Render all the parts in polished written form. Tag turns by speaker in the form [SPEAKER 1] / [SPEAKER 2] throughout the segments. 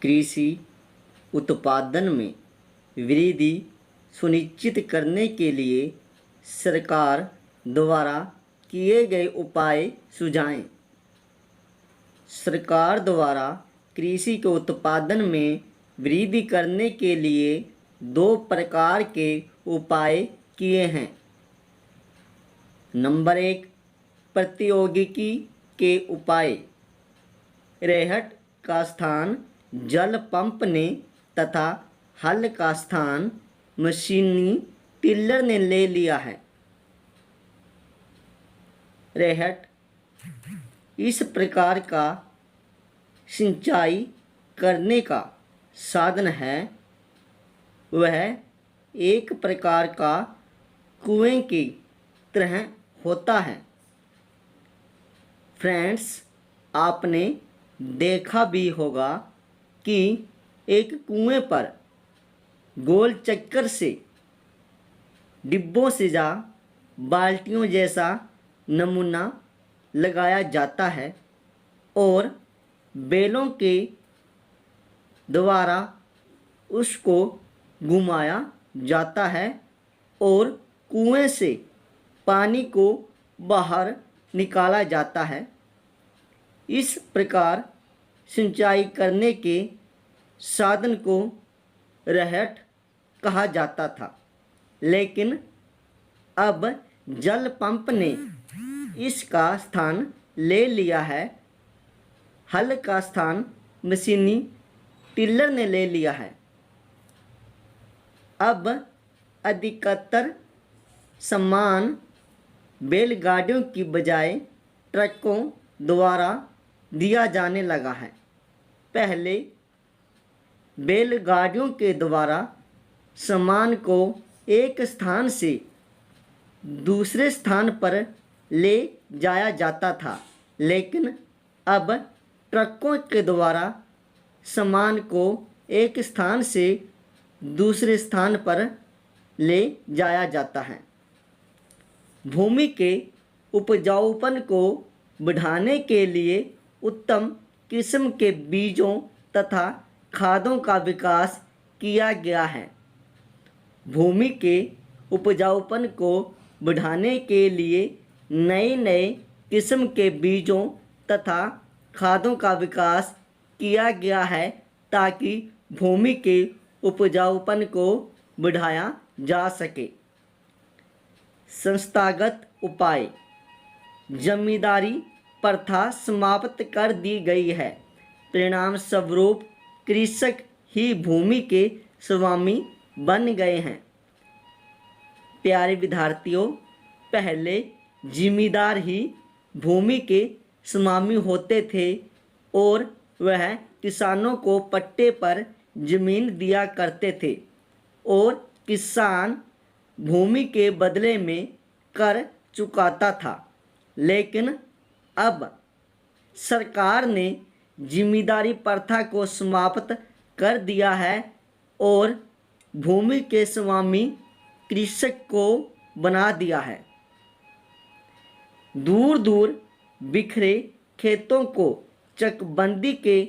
[SPEAKER 1] कृषि उत्पादन में वृद्धि सुनिश्चित करने के लिए सरकार द्वारा किए गए उपाय सुझाएं। सरकार द्वारा कृषि के उत्पादन में वृद्धि करने के लिए दो प्रकार के उपाय किए हैं। नंबर 1, प्रौद्योगिकी के उपाय। रेहट का स्थान जल पंप ने तथा हल का स्थान मशीनी टिल्लर ने ले लिया है। रेहट इस प्रकार का सिंचाई करने का साधन है। वह एक प्रकार का कुएं की तरह होता है। फ्रेंड्स, आपने देखा भी होगा कि एक कुएं पर गोल चक्कर से डिब्बों से जा बाल्टियों जैसा नमूना लगाया जाता है और बेलों के द्वारा उसको घुमाया जाता है और कुएं से पानी को बाहर निकाला जाता है। इस प्रकार सिंचाई करने के साधन को रेहट कहा जाता था, लेकिन अब जल पंप ने इसका स्थान ले लिया है। हल का स्थान मशीनी टिल्लर ने ले लिया है। अब अधिकतर सामान बैलगाड़ियों की बजाय ट्रकों द्वारा दिया जाने लगा है। पहले बैलगाड़ियों के द्वारा सामान को एक स्थान से दूसरे स्थान पर ले जाया जाता था, लेकिन अब ट्रकों के द्वारा सामान को एक स्थान से दूसरे स्थान पर ले जाया जाता है। भूमि के उपजाऊपन को बढ़ाने के लिए उत्तम किस्म के बीजों तथा खादों का विकास किया गया है। भूमि के उपजाऊपन को बढ़ाने के लिए नए नए किस्म के बीजों तथा खादों का विकास किया गया है ताकि भूमि के उपजाऊपन को बढ़ाया जा सके। संस्थागत उपाय। जमींदारी प्रथा समाप्त कर दी गई है। परिणाम स्वरूप कृषक ही भूमि के स्वामी बन गए हैं। प्यारे विद्यार्थियों, पहले जिम्मेदार ही भूमि के स्वामी होते थे और वह किसानों को पट्टे पर जमीन दिया करते थे और किसान भूमि के बदले में कर चुकाता था। लेकिन अब सरकार ने जिम्मेदारी प्रथा को समाप्त कर दिया है और भूमि के स्वामी कृषक को बना दिया है। दूर दूर बिखरे खेतों को चकबंदी के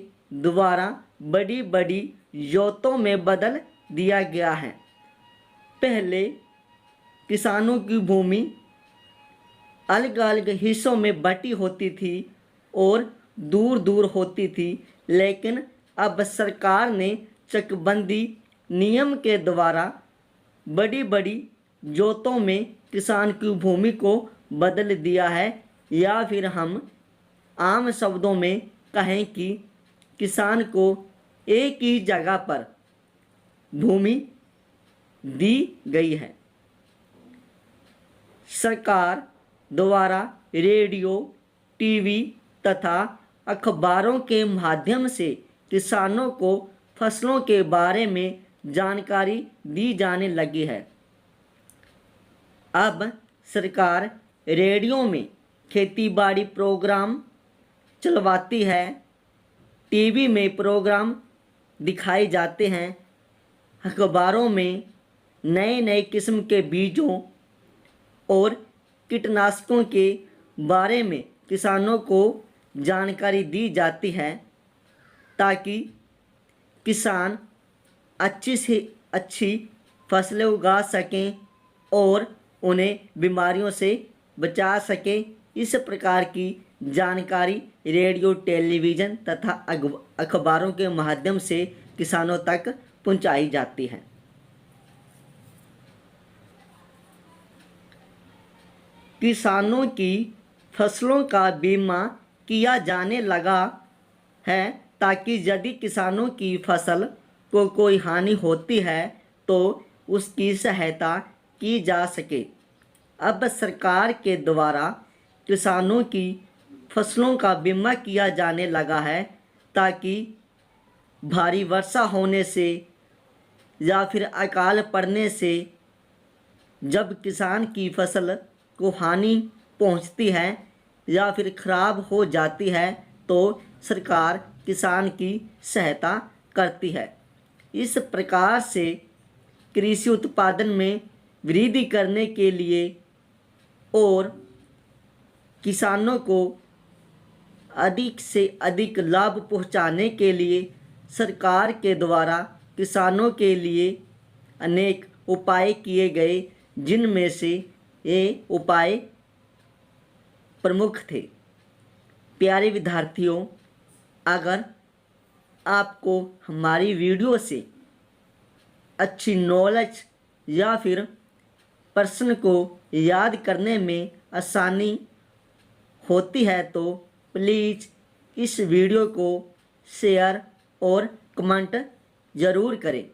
[SPEAKER 1] द्वारा बड़ी बड़ी जोतों में बदल दिया गया है। पहले किसानों की भूमि अलग अलग हिस्सों में बटी होती थी और दूर दूर होती थी, लेकिन अब सरकार ने चकबंदी नियम के द्वारा बड़ी बड़ी जोतों में किसान की भूमि को बदल दिया है। या फिर हम आम शब्दों में कहें कि किसान को एक ही जगह पर भूमि दी गई है। सरकार द्वारा रेडियो, टीवी तथा अखबारों के माध्यम से किसानों को फसलों के बारे में जानकारी दी जाने लगी है। अब सरकार रेडियो में खेतीबाड़ी प्रोग्राम चलवाती है, टीवी में प्रोग्राम दिखाए जाते हैं, अखबारों में नए नए किस्म के बीजों और कीटनाशकों के बारे में किसानों को जानकारी दी जाती है ताकि किसान अच्छी से अच्छी फसलें उगा सकें और उन्हें बीमारियों से बचा सकें। इस प्रकार की जानकारी रेडियो, टेलीविज़न तथा अखबारों के माध्यम से किसानों तक पहुंचाई जाती है। किसानों की फसलों का बीमा किया जाने लगा है ताकि यदि किसानों की फसल को कोई हानि होती है तो उसकी सहायता की जा सके। अब सरकार के द्वारा किसानों की फसलों का बीमा किया जाने लगा है ताकि भारी वर्षा होने से या फिर अकाल पड़ने से जब किसान की फसल को हानि पहुंचती है या फिर खराब हो जाती है तो सरकार किसान की सहायता करती है। इस प्रकार से कृषि उत्पादन में वृद्धि करने के लिए और किसानों को अधिक से अधिक लाभ पहुंचाने के लिए सरकार के द्वारा किसानों के लिए अनेक उपाय किए गए, जिनमें से ये उपाय प्रमुख थे। प्यारे विद्यार्थियों, अगर आपको हमारी वीडियो से अच्छी नॉलेज या फिर प्रश्न को याद करने में आसानी होती है तो प्लीज़ इस वीडियो को शेयर और कमेंट ज़रूर करें।